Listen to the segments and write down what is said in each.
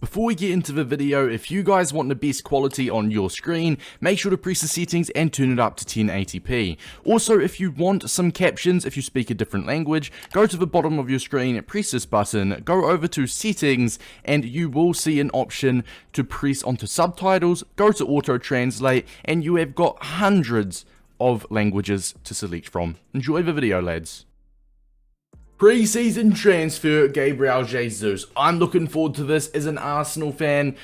Before we get into the video, if you guys want the best quality on your screen, make sure to press the settings and turn it up to 1080p. Also, if you want some captions, if you speak a different language, go to the bottom of your screen, press this button, go over to settings, and you will see an option to press onto subtitles, go to auto translate, and you have got hundreds of languages to select from. Enjoy the video, lads. Pre-season transfer, Gabriel Jesus. I'm looking forward to this as an Arsenal fan.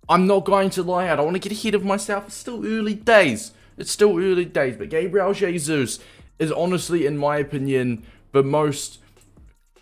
I'm not going to lie, I don't want to get ahead of myself. It's still early days. But Gabriel Jesus is honestly, in my opinion, the most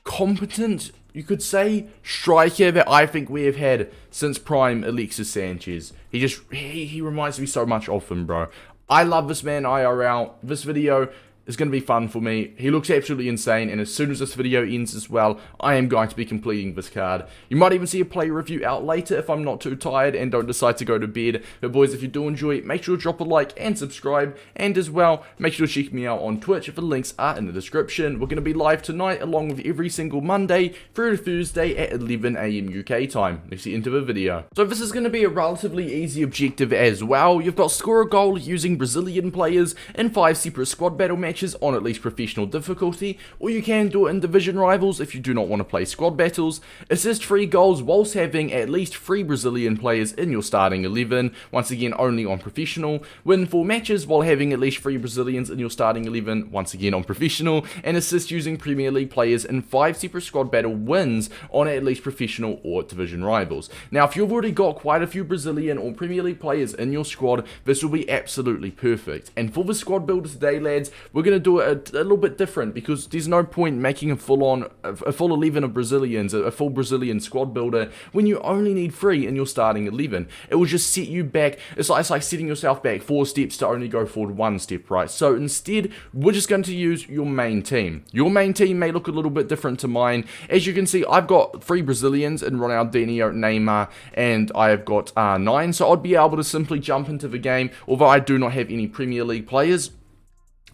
competent, you could say, striker that I think we have had since prime Alexis Sanchez. He reminds me so much of him, bro. I love this man IRL. This video is going to be fun for me. He looks absolutely insane, and as soon as this video ends as well, I am going to be completing this card. You might even see a play review out later if I'm not too tired and don't decide to go to bed. But boys, if you do enjoy it, make sure to drop a like and subscribe, and as well, make sure to check me out on Twitch. The links are in the description. We're going to be live tonight along with every single Monday through to Thursday at 11 AM UK time. Let's get into the video. So this is going to be a relatively easy objective as well. You've got score a goal using Brazilian players in 5 separate squad battle matches on at least professional difficulty, or you can do it in division rivals if you do not want to play squad battles. Assist 3 goals whilst having at least 3 Brazilian players in your starting 11, once again only on professional. Win 4 matches while having at least 3 Brazilians in your starting 11, once again on professional. And assist using Premier League players in 5 separate squad battle wins on at least professional or division rivals. Now if you've already got quite a few Brazilian or Premier League players in your squad, this will be absolutely perfect. And for the squad builder today, lads, we're going to do it a little bit different, because there's no point making a full 11 of Brazilians, a full Brazilian squad builder, when you only need 3 in your starting 11. It will just set you back. It's like setting yourself back 4 steps to only go forward 1 step, right? So instead, we're just going to use your main team. Your main team may look a little bit different to mine. As you can see, I've got 3 Brazilians in Ronaldinho, Neymar, and I have got R9, so I'd be able to simply jump into the game, although I do not have any Premier League players.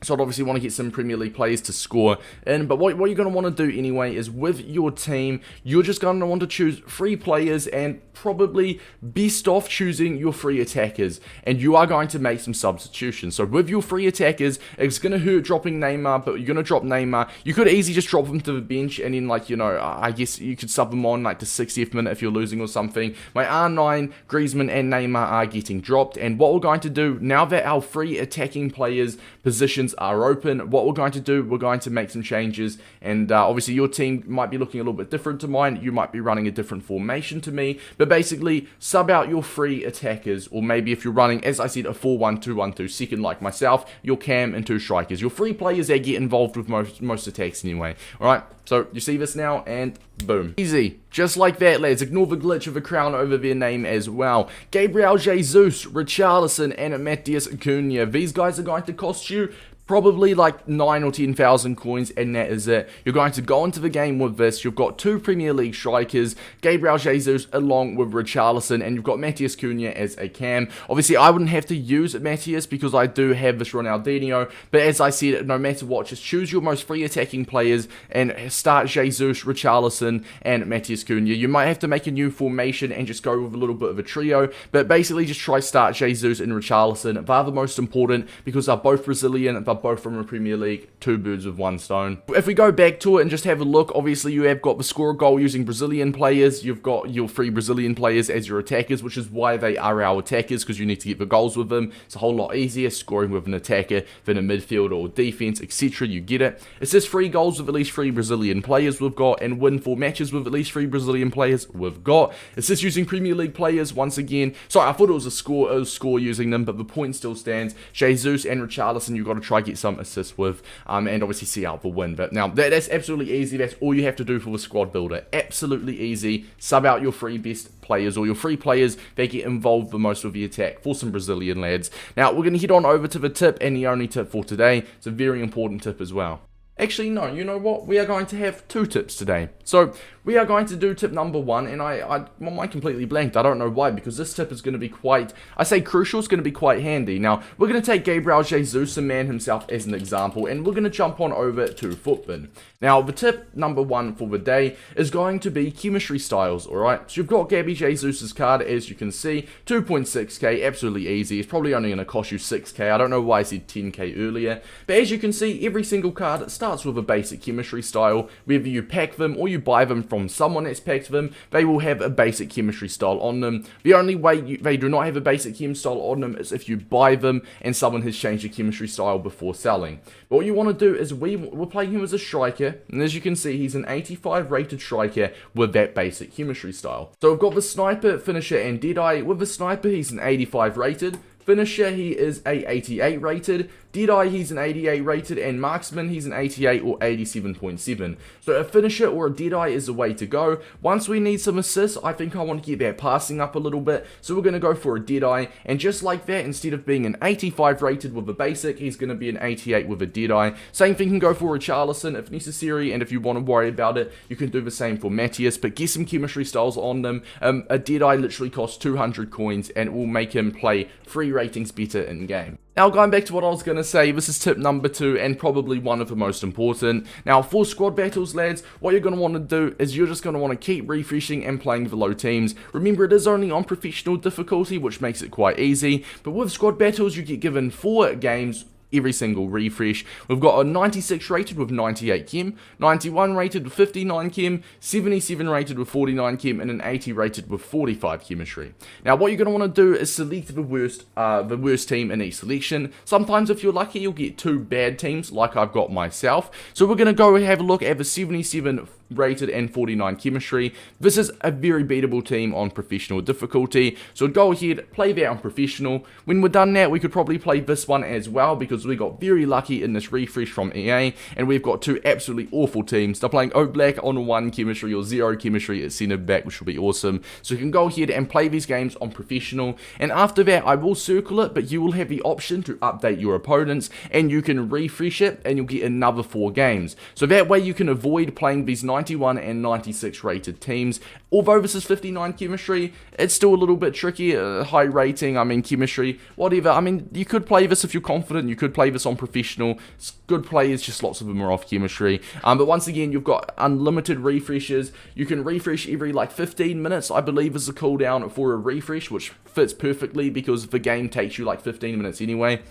So I'd obviously want to get some Premier League players to score in. But what you're going to want to do anyway is with your team, you're just going to want to choose 3 players and probably best off choosing your 3 attackers. And you are going to make some substitutions. So with your 3 attackers, it's going to hurt dropping Neymar, but you're going to drop Neymar. You could easily just drop him to the bench and then, like, you know, I guess you could sub them on like the 60th minute if you're losing or something. My R9, Griezmann and Neymar are getting dropped. And what we're going to do, now that our 3 attacking players' positions are open, what we're going to do, we're going to make some changes. And obviously your team might be looking a little bit different to mine. You might be running a different formation to me, but basically sub out your 3 attackers, or maybe if you're running, as I said, a 4-1-2-1-2 second like myself, your cam and 2 strikers, your 3 players that get involved with most attacks anyway. Alright, so you see this now, and boom. Easy. Just like that, lads. Ignore the glitch of a crown over their name as well. Gabriel Jesus, Richarlison, and Matheus Cunha. These guys are going to cost you probably like 9 or 10,000 coins, and that is it. You're going to go into the game with this. You've got 2 Premier League strikers, Gabriel Jesus along with Richarlison, and you've got Matheus Cunha as a cam. Obviously, I wouldn't have to use Matheus because I do have this Ronaldinho, but as I said, no matter what, just choose your most free attacking players and start Jesus, Richarlison, and Matheus Cunha. You might have to make a new formation and just go with a little bit of a trio, but basically just try start Jesus and Richarlison. They're the most important because they're both Brazilian, they're both from the Premier League, 2 birds with 1 stone. If we go back to it and just have a look, obviously you have got the score a goal using Brazilian players. You've got your 3 Brazilian players as your attackers, which is why they are our attackers, because you need to get the goals with them. It's a whole lot easier scoring with an attacker than a midfielder or defense, etc. You get it. It says 3 goals with at least 3 Brazilian players we've got, and win 4 matches with at least 3 Brazilian players we've got. It says using Premier League players once again. Sorry, I thought it was a score using them, but the point still stands. Jesus and Richarlison, you've got to try get some assists with, and obviously see out the win. But now that's absolutely easy. That's all you have to do for the squad builder. Absolutely easy. Sub out your 3 best players, or your 3 players that get involved the most with the attack for some Brazilian lads. Now we're going to head on over to the tip, and the only tip for today. It's a very important tip as well. Actually, no, you know what? We are going to have 2 tips today. So, we are going to do tip number 1, and my mind completely blanked. I don't know why, because this tip is going to be quite, I say crucial, it's going to be quite handy. Now, we're going to take Gabriel Jesus, the man himself, as an example, and we're going to jump on over to Footbin. Now, the tip number 1 for the day is going to be chemistry styles, alright? So, you've got Gabby Jesus's card, as you can see, 2.6k, absolutely easy. It's probably only going to cost you 6k. I don't know why I said 10k earlier, but as you can see, every single card starts with a basic chemistry style. Whether you pack them or you buy them from someone that's packed them, they will have a basic chemistry style on them. The only way they do not have a basic chem style on them is if you buy them and someone has changed the chemistry style before selling. But what you want to do is we're playing him as a striker, and as you can see, he's an 85 rated striker with that basic chemistry style. So we've got the sniper, finisher, and Deadeye. With the sniper, he's an 85 rated. Finisher, he is a 88 rated. Deadeye, he's an 88 rated, and Marksman, he's an 88 or 87.7. So a finisher or a Deadeye is the way to go. Once we need some assists, I think I want to get that passing up a little bit, so we're going to go for a Deadeye, and just like that, instead of being an 85 rated with a basic, he's going to be an 88 with a Deadeye. Same thing can go for Richarlison if necessary, and if you want to worry about it, you can do the same for Matthias, but get some chemistry styles on them. A Deadeye literally costs 200 coins, and it will make him play 3 ratings better in game. Now, going back to what I was going to say, this is tip number 2 and probably one of the most important. Now, for squad battles, lads, what you're going to want to do is you're just going to want to keep refreshing and playing the low teams. Remember, it is only on professional difficulty, which makes it quite easy. But with squad battles, you get given 4 games every single refresh. We've got a 96 rated with 98 chem, 91 rated with 59 chem, 77 rated with 49 chem, and an 80 rated with 45 chemistry. Now, what you're going to want to do is select the worst team in each selection. Sometimes, if you're lucky, you'll get 2 bad teams, like I've got myself. So we're going to go and have a look at the 77 rated and 49 chemistry. This is a very beatable team on professional difficulty, so go ahead, play that on professional. When we're done that, we could probably play this one as well, because we got very lucky in this refresh from EA, and we've got 2 absolutely awful teams. They're playing Oblak on 1 chemistry or 0 chemistry at centre back, which will be awesome. So you can go ahead and play these games on professional, and after that I will circle it, but you will have the option to update your opponents, and you can refresh it, and you'll get another 4 games. So that way you can avoid playing these 91 and 96 rated teams. Although this is 59 chemistry, it's still a little bit tricky. High rating, I mean chemistry, whatever. I mean, you could play this if you're confident, you could play this on professional. It's good players, just lots of them are off chemistry. But once again, you've got unlimited refreshes. You can refresh every like 15 minutes, I believe is the cooldown for a refresh, which fits perfectly because the game takes you like 15 minutes anyway.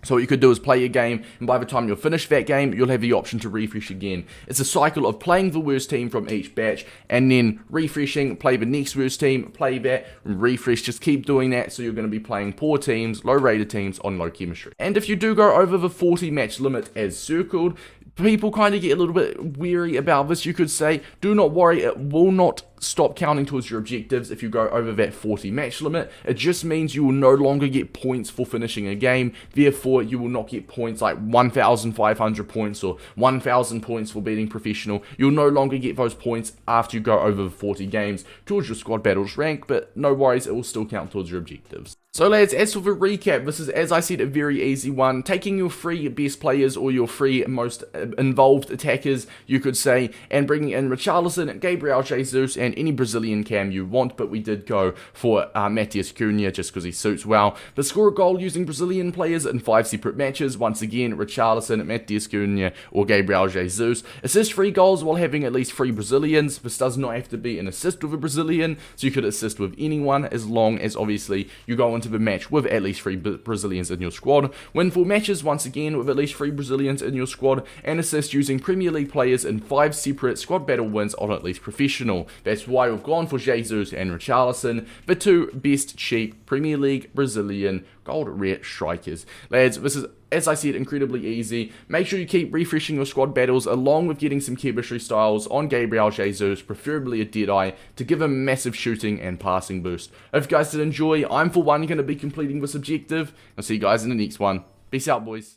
So what you could do is play a game, and by the time you'll finish that game, you'll have the option to refresh again. It's a cycle of playing the worst team from each batch, and then refreshing, play the next worst team, play that, and refresh. Just keep doing that, so you're going to be playing poor teams, low rated teams on low chemistry. And if you do go over the 40 match limit as circled, people kind of get a little bit weary about this, you could say. Do not worry, it will not stop counting towards your objectives if you go over that 40 match limit. It just means you will no longer get points for finishing a game. Therefore, you will not get points like 1,500 points or 1,000 points for beating professional. You'll no longer get those points after you go over the 40 games towards your squad battles rank, but no worries, it will still count towards your objectives. So lads, as for the recap, this is, as I said, a very easy one. Taking your 3 best players or your 3 most involved attackers, you could say, and bringing in Richarlison, Gabriel Jesus, and any Brazilian cam you want, but we did go for Matthias Cunha just because he suits well. But score a goal using Brazilian players in 5 separate matches. Once again, Richarlison, Matthias Cunha, or Gabriel Jesus. Assist 3 goals while having at least 3 Brazilians. This does not have to be an assist with a Brazilian, so you could assist with anyone as long as obviously you go into the match with at least 3 Brazilians in your squad. Win 4 matches once again with at least 3 Brazilians in your squad, and assist using Premier League players in 5 separate squad battle wins on at least professional. That's why we've gone for Jesus and Richarlison, the 2 best cheap Premier League Brazilian gold rare strikers. Lads, this is, as I said, incredibly easy. Make sure you keep refreshing your squad battles along with getting some chemistry styles on Gabriel Jesus, preferably a Deadeye, to give him massive shooting and passing boost. If you guys did enjoy, I'm for one going to be completing this objective. I'll see you guys in the next one. Peace out, boys.